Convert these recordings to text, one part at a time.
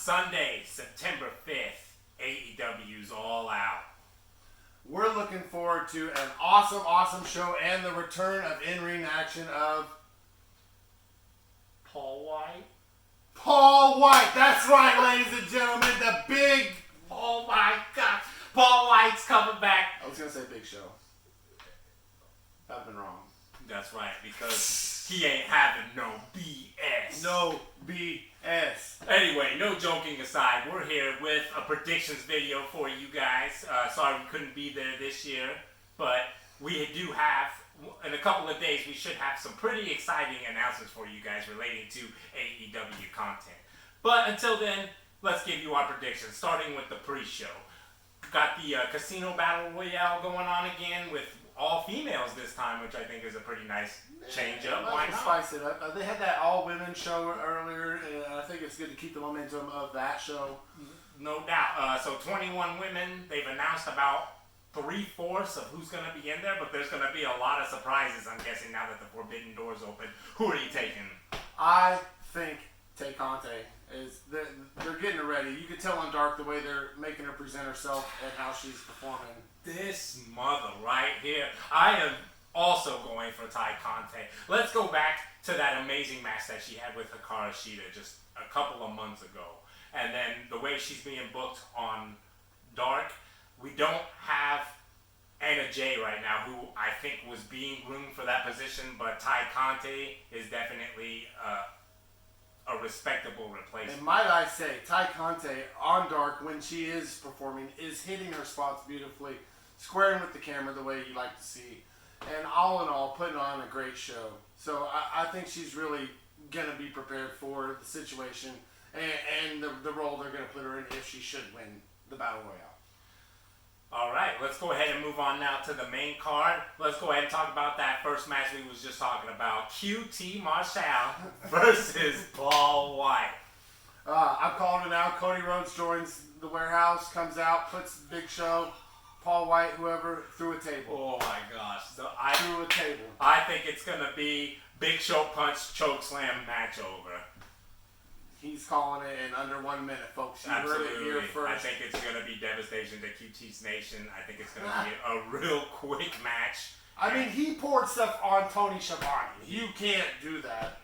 Sunday, September 5th, AEW's All Out. We're looking forward to an awesome show and the return of in-ring action of Paul White. Paul White. That's right, ladies and gentlemen. The big... Oh my God. Paul White's coming back. I was going to say Big Show. I've been wrong. That's right, because he ain't having no BS. No BS. Anyway, no joking aside, we're here with a predictions video for you guys. Sorry we couldn't be there this year, but we do have, in a couple of days, we should have some pretty exciting announcements for you guys relating to AEW content. But until then, let's give you our predictions, starting with the pre-show. Got the Casino Battle Royale going on again with all females this time, which I think is a pretty nice change up. Why not? Spice it up. They had that all-women show earlier, and I think it's good to keep the momentum of that show. No doubt. So 21 women. They've announced about 3/4 of who's going to be in there, but there's going to be a lot of surprises, I'm guessing, now that the Forbidden Door's open. Who are you taking? I think Tay Conte is. They're getting her ready. You can tell on Dark the way they're making her present herself and how she's performing. This mother right here. I am also going for Tay Conte. Let's go back to that amazing match that she had with Hikaru Shida just a couple of months ago. And then the way she's being booked on Dark, we don't have Anna Jay right now, who I think was being groomed for that position, but Tay Conte is definitely a respectable replacement. And might I say, Tay Conte on Dark, when she is performing, is hitting her spots beautifully, squaring with the camera the way you like to see, and all in all, putting on a great show. So I think she's really going to be prepared for the situation and the role they're going to put her in if she should win the Battle Royale. All right, let's go ahead and move on now to the main card. Let's go ahead and talk about that first match we was just talking about. QT Marshall versus Paul White. I'm calling it now. Cody Rhodes joins the warehouse, comes out, puts Big Show, Paul White, whoever, through a table. Oh my gosh. So through a table. I think it's going to be Big Show punch, choke slam match over. He's calling it in under 1 minute, folks. You Absolutely. heard it here first. I think it's going to be devastation to QT's Nation. I think it's going to be a real quick match. I mean, he poured stuff on Tony Schiavone. You can't do that.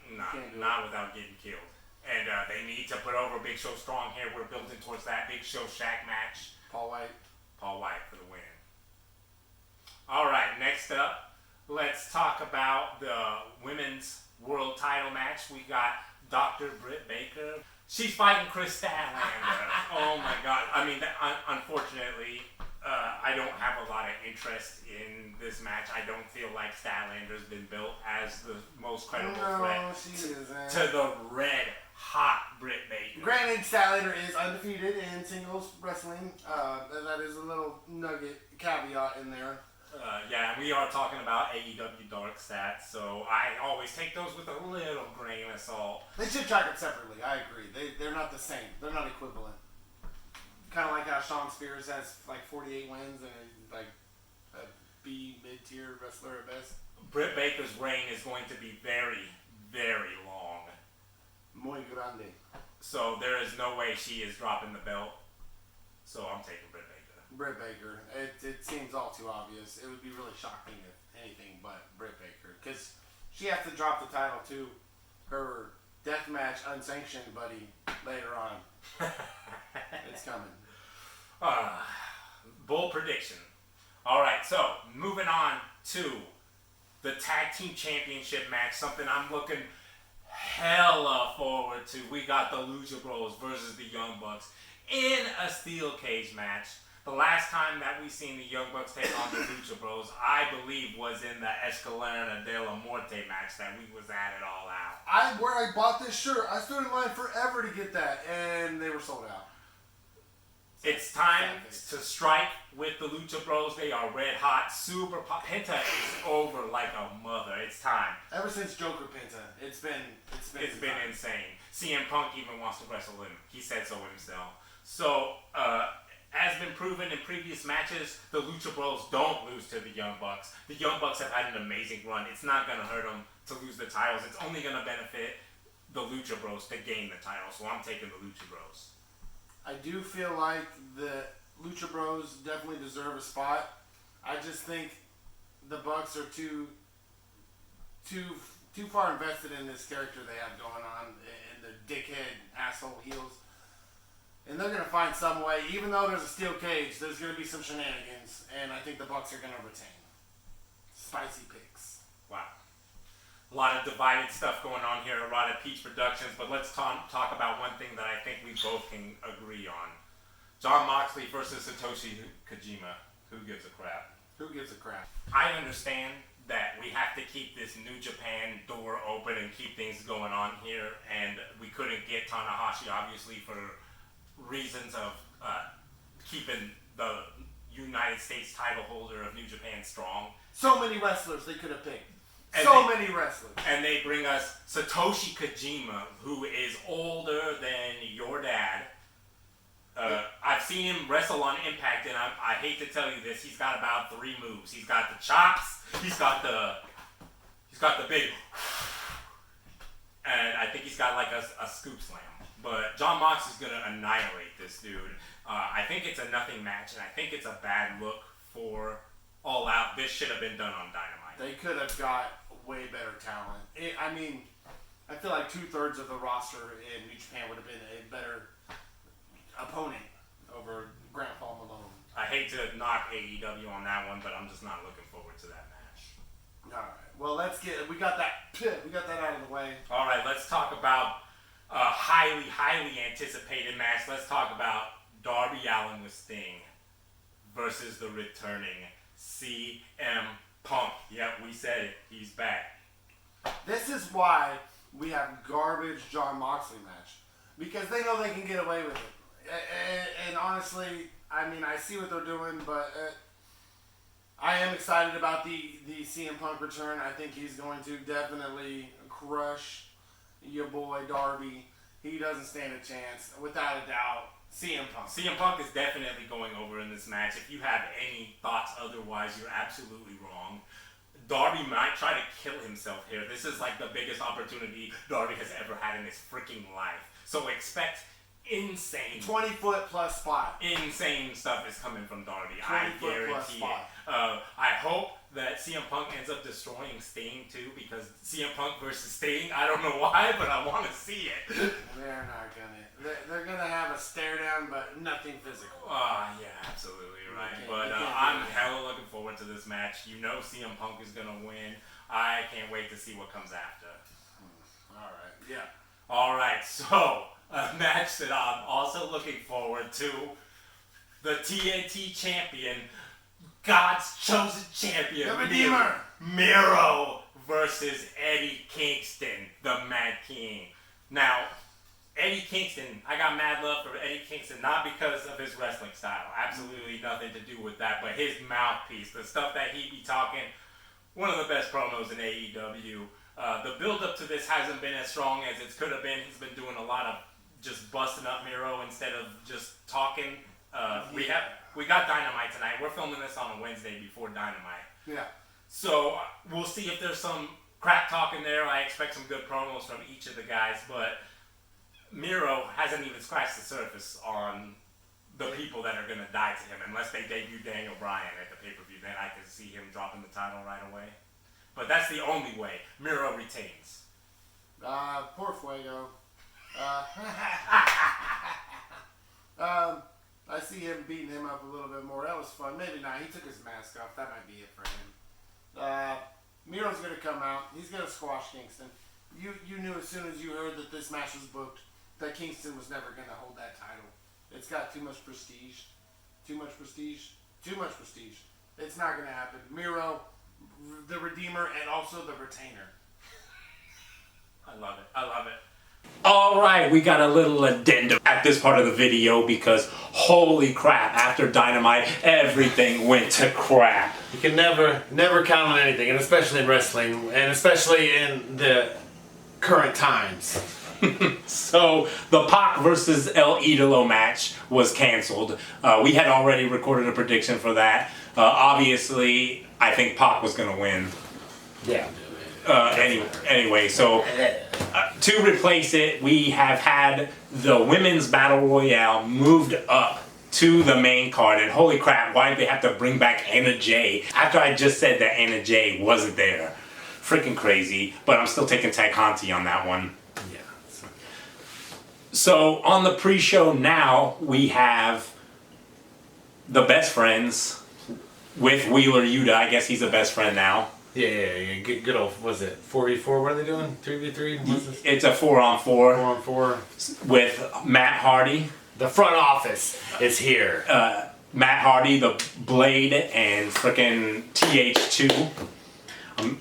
Not without getting killed. And they need to put over Big Show strong here. We're building towards that Big Show Shaq match. Paul White for the win. All right, next up, let's talk about the women's world title match. We got Dr. Britt Baker. She's fighting Chris Statlander. Oh my God. I mean, unfortunately, I don't have a lot of interest in this match. I don't feel like Statlander's been built as the most credible threat to the red hot Britt Baker. Granted, Statlander is undefeated in singles wrestling. That is a little nugget caveat in there. Yeah, we are talking about AEW Dark Stats, so I always take those with a little grain of salt. They should track it separately. I agree. They're not the same. They're not equivalent. Kind of like how Shawn Spears has like 48 wins and he's like a B mid-tier wrestler at best. Britt Baker's reign is going to be very, very long. Muy grande. So there is no way she is dropping the belt. So I'm taking Britt Baker. Britt Baker. It seems all too obvious. It would be really shocking if anything but Britt Baker. Because she has to drop the title to her deathmatch unsanctioned buddy later on. It's coming. Bold prediction. All right, so moving on to the Tag Team Championship match. Something I'm looking hella forward to. We got the Lucha Bros versus the Young Bucks in a steel cage match. The last time that we seen the Young Bucks take on the Lucha Bros, I believe, was in the Escalera de la Muerte match that we was at it All Out. Where I bought this shirt, I stood in line forever to get that, and they were sold out. It's time to strike with the Lucha Bros. They are red hot, super pop. Penta is over like a mother. It's time. Ever since Joker Penta, it's been insane. CM Punk even wants to wrestle him. He said so himself. So, as been proven in previous matches, the Lucha Bros don't lose to the Young Bucks. The Young Bucks have had an amazing run. It's not going to hurt them to lose the titles. It's only going to benefit the Lucha Bros to gain the title. So I'm taking the Lucha Bros. I do feel like the Lucha Bros definitely deserve a spot. I just think the Bucks are too far invested in this character they have going on, and the dickhead asshole heels. And they're going to find some way, even though there's a steel cage, there's going to be some shenanigans, and I think the Bucks are going to retain. Spicy picks. Wow. A lot of divided stuff going on here, a lot of Peach Productions, but let's talk about one thing that I think we both can agree on. Jon Moxley versus Satoshi Kojima. Who gives a crap? Who gives a crap? I understand that we have to keep this New Japan door open and keep things going on here, and we couldn't get Tanahashi, obviously, for reasons of keeping the United States title holder of New Japan strong. So many wrestlers they could have picked. Many wrestlers. And they bring us Satoshi Kojima, who is older than your dad. I've seen him wrestle on Impact, and I hate to tell you this, he's got about 3 moves. He's got the chops, he's got the big, and I think he's got like a scoop slam. But Jon Mox is gonna annihilate this dude. I think it's a nothing match, and I think it's a bad look for All Out. This should have been done on Dynamite. They could have got way better talent. I feel like 2/3 of the roster in New Japan would have been a better opponent over Grant Paul Malone. I hate to knock AEW on that one, but I'm just not looking forward to that match. All right. Well, we got that out of the way. All right, let's talk about a highly anticipated match. Let's talk about Darby Allin with Sting versus the returning CM Punk. Yep, we said it. He's back. This is why we have garbage Jon Moxley match, because they know they can get away with it. And honestly, I see what they're doing, but I am excited about the CM Punk return. I think he's going to definitely crush your boy Darby. He doesn't stand a chance, without a doubt. CM Punk. CM Punk is definitely going over in this match. If you have any thoughts otherwise, you're absolutely wrong. Darby might try to kill himself here. This is like the biggest opportunity Darby has ever had in his freaking life. So expect insane 20-foot plus spot. Insane stuff is coming from Darby. I 20-foot plus guarantee spot. it. I hope that CM Punk ends up destroying Sting too, because CM Punk versus Sting, I don't know why, but I want to see it. They're not gonna. They're gonna have a stare down, but nothing physical. Yeah, absolutely right. But I'm hella looking forward to this match. You know CM Punk is gonna win. I can't wait to see what comes after. All right. Yeah. All right. So a match that I'm also looking forward to: the TNT champion, God's chosen champion, the Redeemer, Miro versus Eddie Kingston, the Mad King. Now, Eddie Kingston, I got mad love for Eddie Kingston, not because of his wrestling style, absolutely nothing to do with that, but his mouthpiece, the stuff that he be talking, one of the best promos in AEW. The build-up to this hasn't been as strong as it could have been. He's been doing a lot of just busting up Miro instead of just talking. We got Dynamite tonight. We're filming this on a Wednesday before Dynamite. Yeah. So we'll see if there's some crap talk in there. I expect some good promos from each of the guys, but Miro hasn't even scratched the surface on the people that are going to die to him, unless they debut Daniel Bryan at the pay-per-view. Then I can see him dropping the title right away. But that's the only way. Miro retains. Poor Fuego. I see him beating him up a little bit more. That was fun. Maybe not. He took his mask off. That might be it for him. Miro's going to come out. He's going to squash Kingston. You knew as soon as you heard that this match was booked that Kingston was never going to hold that title. It's got too much prestige. Too much prestige. Too much prestige. It's not going to happen. Miro, the Redeemer, and also the Retainer. I love it. I love it. All right, we got a little addendum at this part of the video because holy crap, after Dynamite, everything went to crap. You can never count on anything, and especially in wrestling, and especially in the current times. So the Pac versus El Idolo match was canceled. We had already recorded a prediction for that. Obviously, I think Pac was going to win. Yeah. Anyway, so to replace it, we have had the women's battle royale moved up to the main card, and holy crap, why did they have to bring back Anna Jay after I just said that Anna Jay wasn't there? Freaking crazy, but I'm still taking Ty Conti on that one. Yeah. So on the pre-show now, we have the best friends with Wheeler Yuta. I guess he's the best friend now. Yeah. Good old, was it 4v4? What are they doing? 3v3? It's a 4-on-4. 4-on-4. With Matt Hardy. The front office is here. Matt Hardy, the Blade, and frickin' TH2.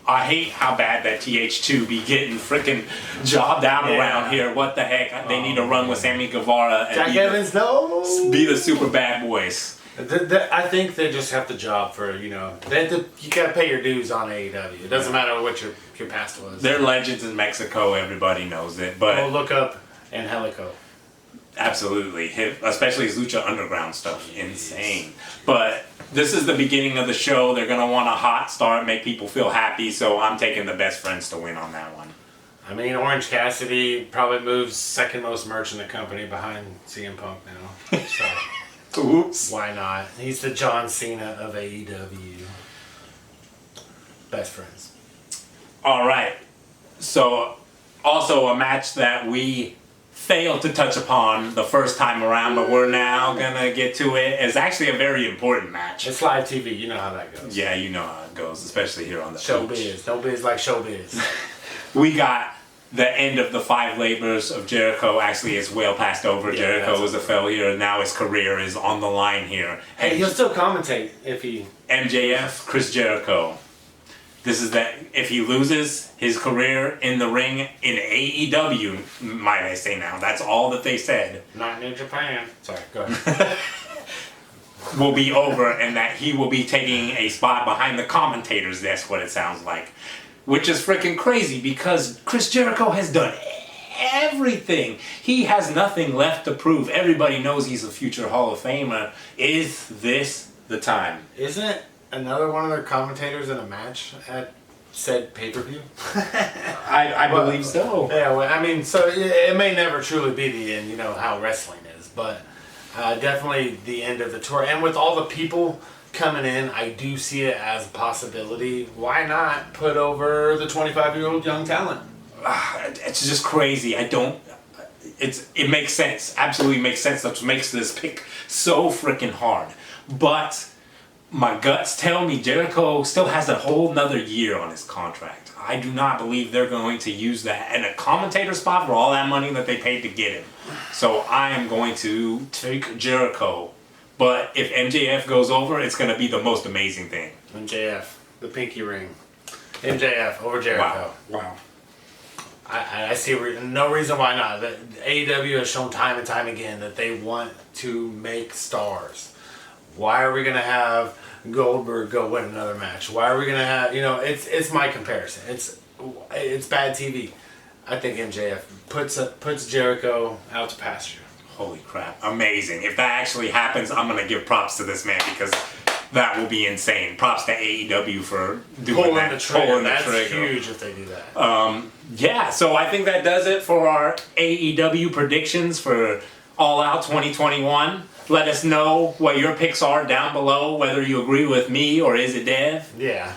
I hate how bad that TH2 be getting frickin' jobbed out around here. What the heck? They need to run with Sammy Guevara and Jack Evans, no. Be the super bad boys. I think they just have the job for, you gotta pay your dues on AEW. It doesn't matter what your past was. They're legends in Mexico. Everybody knows it. But we'll look up Angelico. Absolutely, especially his Lucha Underground stuff, insane. But this is the beginning of the show. They're gonna want a hot start, make people feel happy. So I'm taking the best friends to win on that one. I mean, Orange Cassidy probably moves second most merch in the company behind CM Punk now. So oops. Why not? He's the John Cena of AEW. Best friends. All right. So also a match that we failed to touch upon the first time around, but we're now gonna get to it. It's actually a very important match. It's live TV, you know how that goes. Yeah, you know how it goes, especially here on the showbiz. No biz like showbiz. We got the end of the 5 labors of Jericho. Actually, it's well passed over. Yeah, Jericho was a failure, and now his career is on the line here. Hey, he'll still commentate if he... MJF, Chris Jericho. This is that if he loses his career in the ring in AEW, might I say now, that's all that they said. Not New Japan. Sorry, go ahead. Will be over, and that he will be taking a spot behind the commentator's desk, what it sounds like. Which is freaking crazy because Chris Jericho has done everything. He has nothing left to prove. Everybody knows he's a future Hall of Famer. Is this the time? Isn't another one of their commentators in a match at said pay-per-view? I believe so. Yeah, well, I mean, so it may never truly be the end, how wrestling is, but definitely the end of the tour. And with all the people coming in, I do see it as a possibility. Why not put over the 25-year-old young talent? It's just crazy. It makes sense. Absolutely makes sense. That's what makes this pick so freaking hard. But my guts tell me Jericho still has a whole nother year on his contract. I do not believe they're going to use that in a commentator spot for all that money that they paid to get him. So I am going to take Jericho. But if MJF goes over, it's going to be the most amazing thing. MJF, the pinky ring. MJF over Jericho. Wow. I see no reason why not. The AEW has shown time and time again that they want to make stars. Why are we going to have Goldberg go win another match? Why are we going to have, it's my comparison. It's bad TV. I think MJF puts Jericho out to pasture. Holy crap. Amazing. If that actually happens, I'm going to give props to this man because that will be insane. Props to AEW for doing that. That's huge if they do that. Yeah, so I think that does it for our AEW predictions for All Out 2021. Let us know what your picks are down below, whether you agree with me or Izzit Dev. Yeah.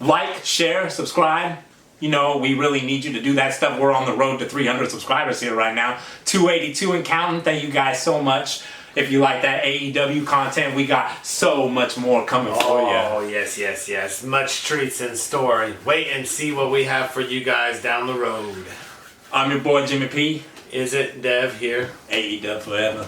Like, share, subscribe. We really need you to do that stuff. We're on the road to 300 subscribers here right now. 282 and counting. Thank you guys so much. If you like that AEW content, we got so much more coming for you. Oh, yes. Much treats in store. Wait and see what we have for you guys down the road. I'm your boy, Jimmy P. Izzit Dev here. AEW forever.